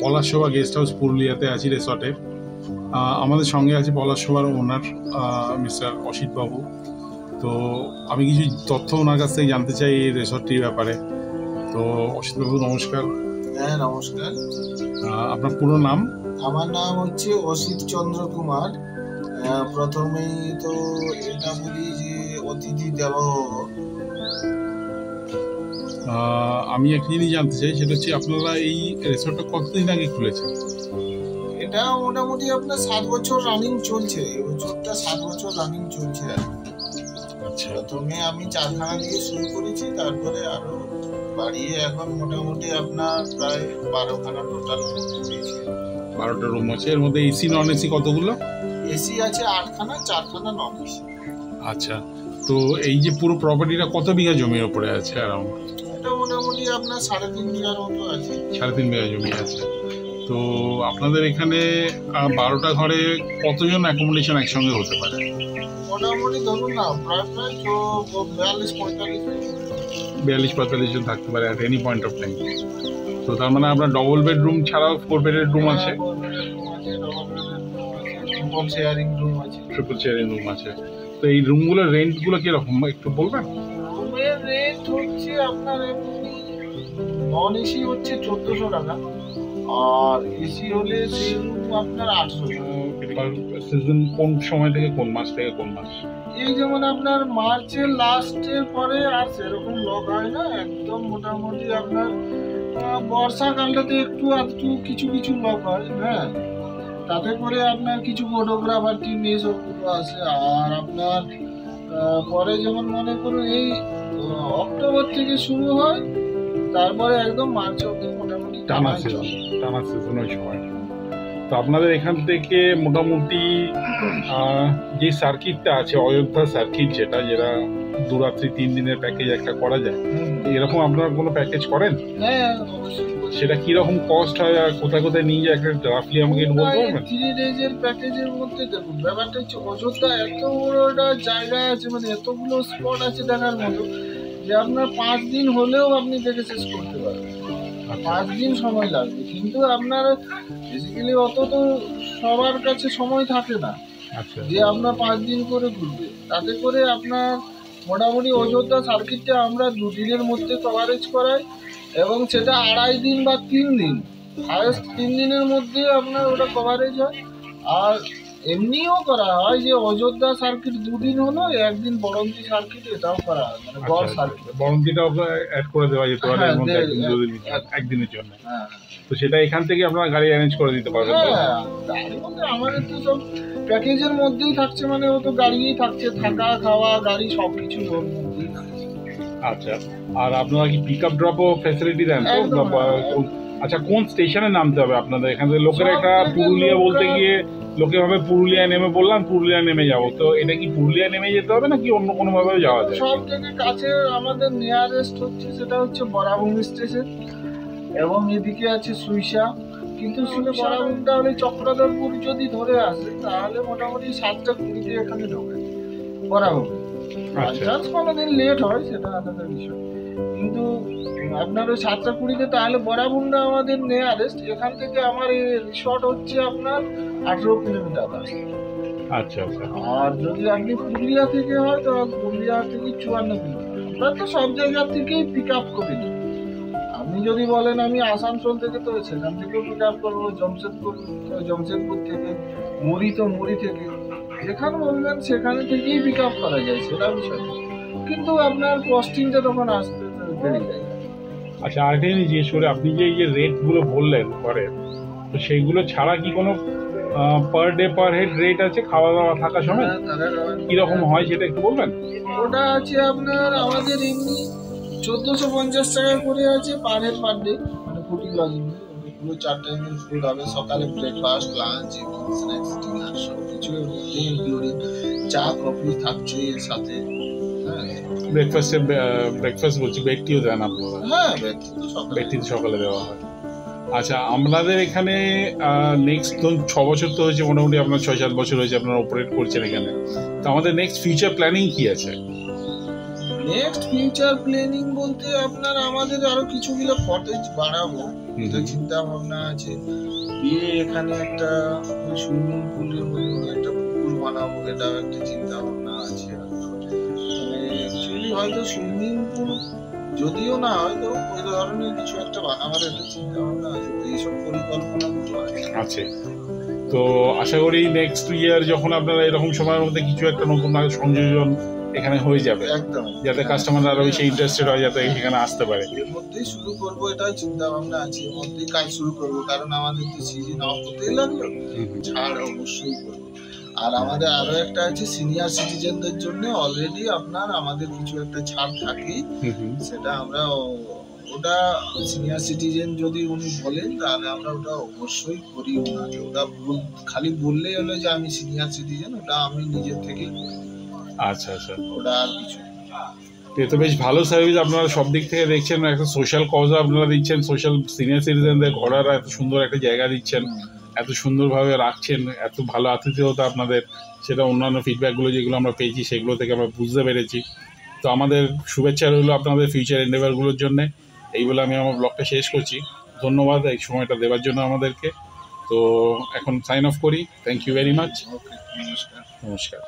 পলাশশোভা guest house পুরুলিয়াতে আছি রিসর্টে। আমাদের সঙ্গে আছে পলাশশোভার ওনার মিস্টার অসিত বাবু। তো আমি কিছু তথ্য ওনার কাছ থেকে জানতে চাই এই রিসর্টটির ব্যাপারে। তো অসিত বাবু নমস্কার। হ্যাঁ নমস্কার। আপনার পুরো নাম? আমার নাম হচ্ছে অসিত চন্দ্র কুমার। প্রথমেই তো এটা বলি যে অতিথি দেবোভব। আমি একটা জিনিস জানতে চাই, সেটা হচ্ছে আপনারা এই রিসর্টটা কতদিন আগে খুলেছেন? এটা মোটামুটি আপনার 7 বছর রানিং চলছে। এই বছরটা 7 বছর রানিং চলছে। আচ্ছা, প্রথমে আমি 4খানা দিয়ে শুরু করেছি, তারপরে আরো বাড়িয়ে এখন মোটামুটি আপনার প্রায় 12খানা টোটাল হয়েছে। 12টা রুম আছে। এর মধ্যে এসি নন এসি কতগুলো? এসি আছে 8খানা, 4খানা নন এসি। আচ্ছা, তো এই যে পুরো প্রপার্টিটা কত বিঘা জমির উপরে আছে? অ্যারাউন্ড এটা মোটামুটি আপনার 3.5 বিঘার মতো আছে। 3.5 বিঘা জমি আছে। তো আপনাদের এখানে 12টা ঘরে কতজন অ্যাকোমোডেশন একসঙ্গে হতে পারে? মোটামুটি ধরুন না, প্রায় 42-45 জন থাকতে পারে at any point of time. তো তার মানে আপনার ডবল বেডরুম ছাড়াও 4 বেডের রুম আছে, ট্রিপল শেয়ারিং রুম আছে। তো এই রুমগুলোর রেন্টগুলো কিরকম একটু বলবেন? রুমের রেন্ট হচ্ছে আপনার নন এসি হচ্ছে 1400 টাকা, আর এসি হলে সেই রুম আপনার 800 টাকা। সিজন কোন সময় থেকে কোন মাস থেকে কোন মাস? এই যেমন আপনার মার্চের লাস্টের পরে আর সেরকম লোক হয় না, একদম মোটামুটি আপনার বর্ষাকালটাতে একটু কিছু কিছু লোক হয়। হ্যাঁ, তাতে করে আপনার কিছু ফটোগ্রাফার টিম এইসবগুলো আসে। আর আপনার পরে যেমন মনে করুন এই অক্টোবর থেকে শুরু হয়, তারপরে একদম মার্চ অব্দি মোটামুটি টানা সিজন ওই সময়। তো আপনাদের এখান থেকে মোটামুটি যে সার্কিটটা আছে অযোধ্যা সার্কিট, যেটা 2 রাত্রি 3 দিনের প্যাকেজ একটা করা যায়, এরকম আপনারা কোনো প্যাকেজ করেন? হ্যাঁ অবশ্যই। সেটা কিরকম কস্ট হয় আর কোথায় কোথায় নিয়ে যায় একটা রাফলি আমাকে একটু বলতে পারবেন? 3 ডেজের প্যাকেজের মধ্যে দেখুন ব্যাপারটা হচ্ছে অযোধ্যা এত বড় একটা জায়গা আছে, মানে এতগুলো স্পট আছে দেখার মতো, যে আপনার 5 দিন হলেও আপনি দেখে শেষ করতে পারবেন। 5 দিন সময় লাগবে, কিন্তু আপনার বেসিক্যালি অত তো সবার কাছে সময় থাকে না। আচ্ছা, যে আপনার 5 দিন করে ঘুরবে। তাতে করে আপনার মোটামুটি অযোধ্যা সার্কিটটা আমরা 2 দিনের মধ্যে কভারেজ করাই, এবং সেটা 2.5 দিন বা 3 দিন, হায়েস্ট 3 দিনের মধ্যে আপনার ওটা কভারেজ হয়। আর এমনিও করা হয় যে অযোধ্যা সার্কিট 2 দিন হলো, 1 দিন বরন্তি সার্কিট, এটাও করা হয়, মানে গড় সার্কিট। বরন্তিটাও অ্যাড করে দেওয়া যেতে পারে এর মধ্যে একদিনের জন্য। তো সেটা এখান থেকে আপনারা গাড়ি অ্যারেঞ্জ করে দিতে পারবেন? হ্যাঁ, গাড়ি বলতে আমাদের তো সব প্যাকেজের মধ্যেই থাকছে, মানে ও তো গাড়িই থাকছে, থাকা খাওয়া গাড়ি সবকিছু ওর মধ্যেই থাকছে। আচ্ছা, আর আপনারা কি পিক আপ ড্রপও ফ্যাসিলিটি দেন তো? আচ্ছা, কোন স্টেশনে নামতে হবে আপনাদের এখান থেকে? লোকের একটা পুরুলিয়া বলতে গিয়ে লোকে ভাবে পুরুলিয়া নেমে বললাম পুরুলিয়া নেমে যাবো, তো এটা কি পুরুলিয়া নেমে যেতে হবে নাকি অন্য কোনো ভাবে যাওয়া যায়? সব থেকে কাছে আমাদের নিয়ারেস্ট হচ্ছে সেটা হচ্ছে বরাভূমি স্টেশন, এবং এদিকে আছে সুইসা। কিন্তু বরাভূমিটা হলে চক্রধরপুর যদি ধরে আসে তাহলে মোটামুটি 7:20 এখানে ঢোকে বরাভূমি। বাই-চান্স কোনোদিন লেট হয় সেটা আলাদা বিষয়, কিন্তু আপনার ওই 7:20 তাহলে বরাভূমিটা আমাদের নিয়ারেস্ট। এখান থেকে আমার এই রিসর্ট হচ্ছে আপনার 18 কিলোমিটার রাস্তা। আচ্ছা আচ্ছা। আর যদি আপনি পুরুলিয়া থেকে হয় তো পুরুলিয়া থেকে 54 কিলোমিটার। আমরা তো সব জায়গা থেকেই পিক আপ করে নিই। আপনি যদি বলেন আমি আসানসোল থেকে, তো সেখান থেকেও পিক আপ করবো, জমশেদপুর থেকে, মুড়ি থেকে, যেখানে বলবেন সেখানে থেকেই পিক আপ করা যায়, সেটা বিষয়। কিন্তু আপনার কস্টিংটা তখন আসতে বেড়ে যায়। আচ্ছা, আরেকটা জিনিস জিজ্ঞেস করে, আপনি যে এই যে রেটগুলো বললেন ঘরে, তো সেইগুলো ছাড়া কি কোনো per day per head rate আছে খাওয়া দাওয়া থাকা সময়? কিরকম হয় সেটা একটু বলবেন? ওটা আছে আপনার আমাদের এমনি 1450 টাকা করে আছে পার হেড পার ডে, মানে ফুডিং লজিং পুরো 4 টাইমের ফুড হবে। সকালে breakfast, lunch, evening snacks, dinner সব কিছু ইনক্লুডিং, চা কফি থাকছে এর সাথে। হ্যাঁ, ব্রেকফাস্ট বলছি, বেডটিও দেন আপনারা? হ্যাঁ, বেডটি তো সকালে দেওয়া হয়। আচ্ছা, আমাদের এখানে নেক্সট 6 বছর তো হয়েছে, মোটামুটি আপনার 6-7 বছর হয়েছে আপনারা অপারেট করছেন এখানে। তো আমাদের নেক্সট ফিউচার প্ল্যানিং কি আছে? নেক্সট ফিউচার প্ল্যানিং বলতে আপনার আমাদের আরো কিছুগুলো কটেজ বাড়াবো, এটা চিন্তা ভাবনা আছে। দিয়ে এখানে একটা সুইমিং পুলের মতন একটা পুকুর বানাবো, এটাও একটা চিন্তা ভাবনা আছে। মানে অ্যাকচুয়ালি হয়তো সুইমিং পুল যদিও না হয়তো ওই ধরনের কিছু একটা বানাবার একটা চিন্তা ভাবনা আছে। তো এইসব পরিকল্পনাগুলো আছে। তো আশা করি নেক্সট ইয়ার যখন আপনারা এরকম সময়ের মধ্যে কিছু একটা নতুন সংযোজন এখানে হয়ে যাবে, একদম, যাতে কাস্টমাররা আরো বেশি ইন্টারেস্টেড হয়, যাতে এখানে আসতে পারে। এর মধ্যেই শুরু করবো, এটাও চিন্তা ভাবনা আছে। এর মধ্যেই কাজ শুরু করবো, কারণ আমাদের তো সিজন অফ হতেই লাগলো, ছাড় অবশ্যই করবো। আর আমাদের আরো একটা আছে সিনিয়র সিটিজেনদের জন্য অলরেডি আপনার আমাদের কিছু একটা ছাড় থাকে, সেটা আমরা ওটা সিনিয়র সিটিজেন যদি উনি বলেন তাহলে আমরা ওটা অবশ্যই করি ওনাকে। ওটা খালি বললেই হলো যে আমি সিনিয়র সিটিজেন, ওটা আমি নিজের থেকেই করি। আচ্ছা আচ্ছা, ওটা আর কিছু। তো বেশ ভালো সার্ভিস আপনারা সব দিক থেকে দেখছেন, একটা সোশ্যাল কজও আপনারা দিচ্ছেন, সোশ্যাল সিনিয়র সিটিজেনদের ঘোরার এত সুন্দর একটা জায়গা দিচ্ছেন, এত সুন্দরভাবে রাখছেন, এত ভালো আতিথেয়তা আপনাদের, সেটা অন্যান্য ফিডব্যাকগুলো যেগুলো আমরা পেয়েছি সেগুলো থেকে আমরা বুঝতে পেরেছি। তো আমাদের শুভেচ্ছা রইল আপনাদের ফিউচার এন্ডেভারগুলোর জন্য। এই বলে আমি আমার ব্লগটা শেষ করছি। ধন্যবাদ এই সময়টা দেওয়ার জন্য আমাদেরকে। তো এখন সাইন অফ করি। Thank you very much. নমস্কার। নমস্কার।